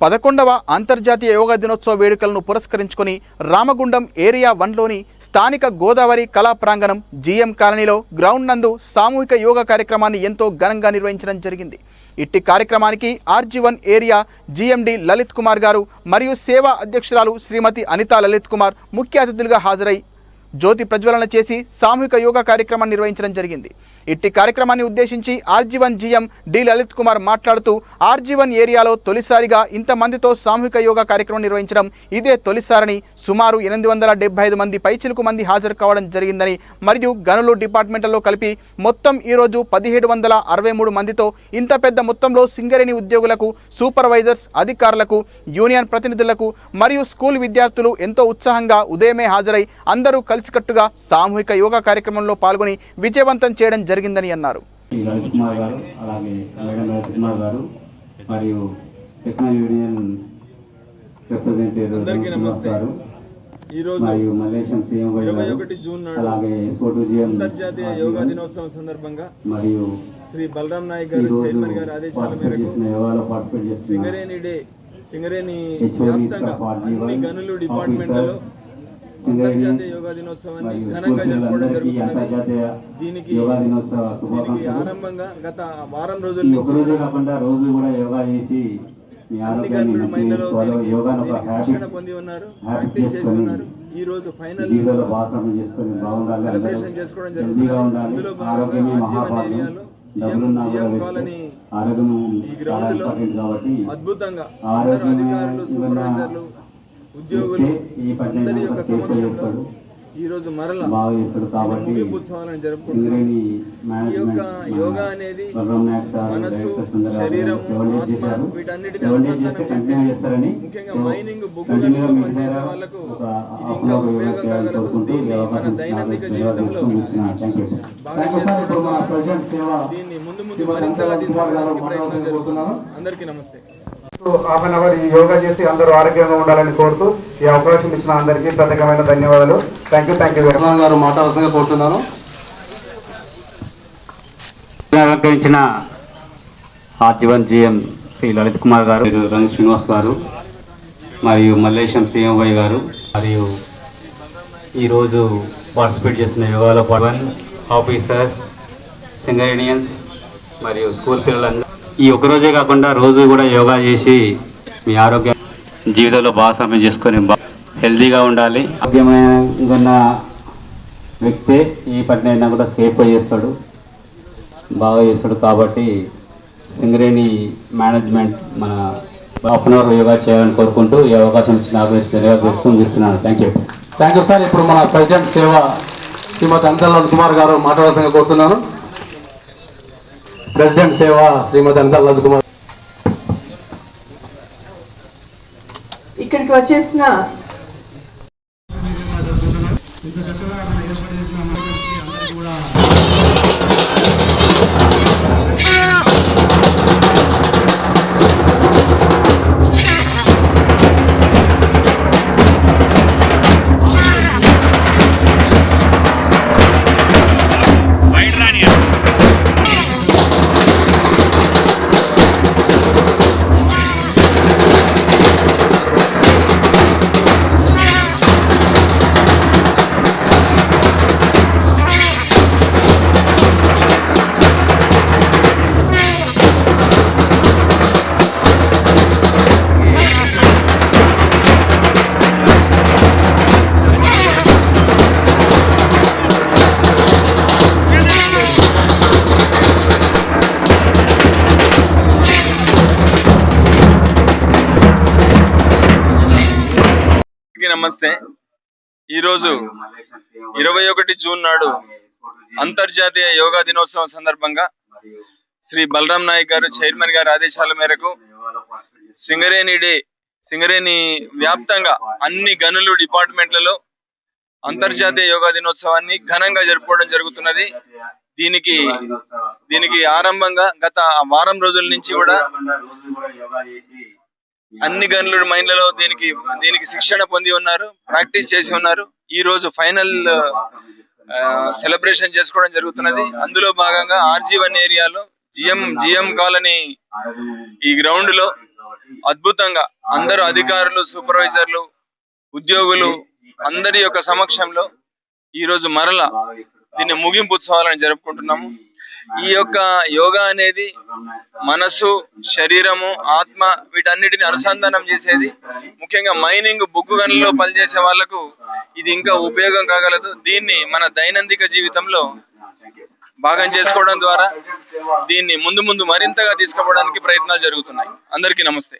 11వ అంతర్జాతీయ యోగా దినోత్సవ వేడుకలను పురస్కరించుకొని రామగుండం ఏరియా 1లోని స్థానిక గోదావరి కళా ప్రాంగణం జీఎం కాలనీలో గ్రౌండ్ నందు సామూహిక యోగా కార్యక్రమాన్ని ఎంతో ఘనంగా నిర్వహించడం జరిగింది. ఇట్టి కార్యక్రమానికి RG1 area GMD Lalit Kumar గారు మరియు సేవా అధ్యక్షురాలు శ్రీమతి అనితా లలిత్ కుమార్ ముఖ్య అతిథులుగా హాజరై జ్యోతి ప్రజ్వలన చేసి సామూహిక యోగా కార్యక్రమాన్ని నిర్వహించడం జరిగింది. ఇట్టి కార్యక్రమాన్ని ఉద్దేశించి RG1 GM D Lalit Kumar మాట్లాడుతూ RG1 ఏరియాలో తొలిసారిగా ఇంతమందితో సామూహిక యోగా కార్యక్రమం నిర్వహించడం ఇదే తొలిసారని, సుమారు 875 మంది పైచిలుకు మంది హాజరు కావడం జరిగిందని మరియు గనులు డిపార్ట్మెంట్లలో కలిపి మొత్తం ఈరోజు 1763 మందితో ఇంత పెద్ద మొత్తంలో సింగరేణి ఉద్యోగులకు, సూపర్వైజర్స్, అధికారులకు, యూనియన్ ప్రతినిధులకు మరియు స్కూల్ విద్యార్థులు ఎంతో ఉత్సాహంగా ఉదయమే హాజరై అందరూ కలిసికట్టుగా సామూహిక యోగా కార్యక్రమంలో పాల్గొని విజయవంతం చేయడం జరిగిందని అన్నారు. ఈరోజు 21 జూన్ నాడు అంతర్జాతీయ యోగా దినోత్సవం సందర్భంగా మరియు శ్రీ బలరాం నాయక్ గారు చైర్మన్ గారి ఆదేశాల మేరకు సింగరేణి వ్యాప్తంగా అన్ని గనులు డిపార్ట్మెంట్లలో అంతర్జాతీయ యోగా దినోత్సవాన్ని ఘనంగా జరుపుకోవడం జరుగుతున్నది. దీనికి ఆరంభంగా గత వారం రోజుల నుంచి అన్ని గనుల మహిళలు దీనికి శిక్షణ పొంది ఉన్నారు, ప్రాక్టీస్ చేసి ఉన్నారు. ఈ రోజు ఫైనల్ సెలబ్రేషన్ చేసుకోవడం జరుగుతుంది. అందులో భాగంగా RG1 ఏరియాలో GM కాలనీ ఈ గ్రౌండ్ లో అద్భుతంగా అందరూ అధికారులు, సూపర్వైజర్లు, ఉద్యోగులు అందరి యొక్క సమక్షంలో ఈ రోజు మరలా ముగింపు ఉత్సవాలను జరుపుకుంటున్నాం. ఈ యొక్క యోగా అనేది మనసు, శరీరం, ఆత్మ వీటన్నిటిని అనుసంధానం చేసి ముఖ్యంగా మైనింగ్, బొగ్గు గనుల్లో పనిచేసే వాళ్లకు ఇది ఇంకా ఉపయోగం కాగలదు. దీన్ని మన దైనందిక జీవితంలో బాగా చేసుకోవడం, దీన్ని ముందు మరింతగా తీసుకోవడానికి ప్రయత్నం జరుగుతున్నాం. అందరికీ నమస్తే. హాఫ్ అన్ అవర్ ఈ యోగా చేసి అందరూ ఆరోగ్యంగా ఉండాలని కోరుతూ ఈ అవకాశం ఇచ్చిన అందరికీ ప్రత్యేకమైన ధన్యవాదాలు. థ్యాంక్ యూ గారు మాట్లాడాల్సిందిగా కోరుతున్నాను. అలంకరించిన RG1 GM శ్రీ లలిత్ కుమార్ గారు, రంగ శ్రీనివాస్ గారు మరియు మల్లేశం CMY గారు మరియు ఈరోజు పార్టిసిపేట్ చేసిన యోగాలో ఆఫీసర్స్, సింగరేనియన్స్ మరియు స్కూల్ పిల్లలందరూ ఈ ఒకరోజే కాకుండా రోజు కూడా యోగా చేసి మీ ఆరోగ్య జీవితంలో బాగా సమయం చేసుకొని హెల్తీగా ఉండాలి. ఆరోగ్యమైన ఉన్న వ్యక్తే ఈ పని అయినా కూడా సేఫ్గా చేస్తాడు, బాగా చేస్తాడు. కాబట్టి సింగరేణి మేనేజ్మెంట్ మన హాఫ్ అన్ అవర్ యోగా చేయాలని కోరుకుంటూ ఈ అవకాశం ఇచ్చిన ఆపరేషన్ ఇస్తున్నాను. Thank you sir. ఇప్పుడు మన ప్రెసిడెంట్ సేవ శ్రీమతి అనితా లలిత్ కుమార్ గారు మాట్లాడాల్సిందిగా కోరుతున్నాను. ప్రెసిడెంట్ సేవ శ్రీమతి అనితా లలిత్ కుమార్. ఇక్కడికి వచ్చేసిన నమస్తే. ఈరోజు 21 జూన్ నాడు అంతర్జాతీయ యోగా దినోత్సవం సందర్భంగా శ్రీ బలరాం నాయక్ గారు చైర్మన్ గారి ఆదేశాల మేరకు సింగరేణి వ్యాప్తంగా అన్ని గనులు డిపార్ట్మెంట్లలో అంతర్జాతీయ యోగా దినోత్సవాన్ని ఘనంగా జరుపుకోవడం జరుగుతున్నది. దీనికి ఆరంభంగా గత వారం రోజుల నుంచి కూడా అన్ని గనుల మైన్లలో దీనికి శిక్షణ పొంది ఉన్నారు, ప్రాక్టీస్ చేసి ఉన్నారు. ఈ రోజు ఫైనల్ సెలబ్రేషన్ చేసుకోవడం జరుగుతున్నది. అందులో భాగంగా RG1 ఏరియాలో GM కాలనీ ఈ గ్రౌండ్ లో అద్భుతంగా అందరూ అధికారులు, సూపర్వైజర్లు, ఉద్యోగులు అందరి యొక్క సమక్షంలో ఈరోజు మరలా దీన్ని ముగింపు ఉత్సవాలను జరుపుకుంటున్నాము. ఈ యొక్క యోగా అనేది మనసు, శరీరము, ఆత్మ వీటన్నిటిని అనుసంధానం చేసేది. ముఖ్యంగా మైనింగ్, బొగ్గు గనుల్లో పనిచేసే వాళ్లకు ఇది ఇంకా ఉపయోగం కాగలదు. దీన్ని మన దైనందిక జీవితంలో భాగం చేసుకోవడం ద్వారా దీన్ని ముందు మరింతగా తీసుకుపోవడానికి ప్రయత్నాలు జరుగుతున్నాయి. అందరికీ నమస్తే.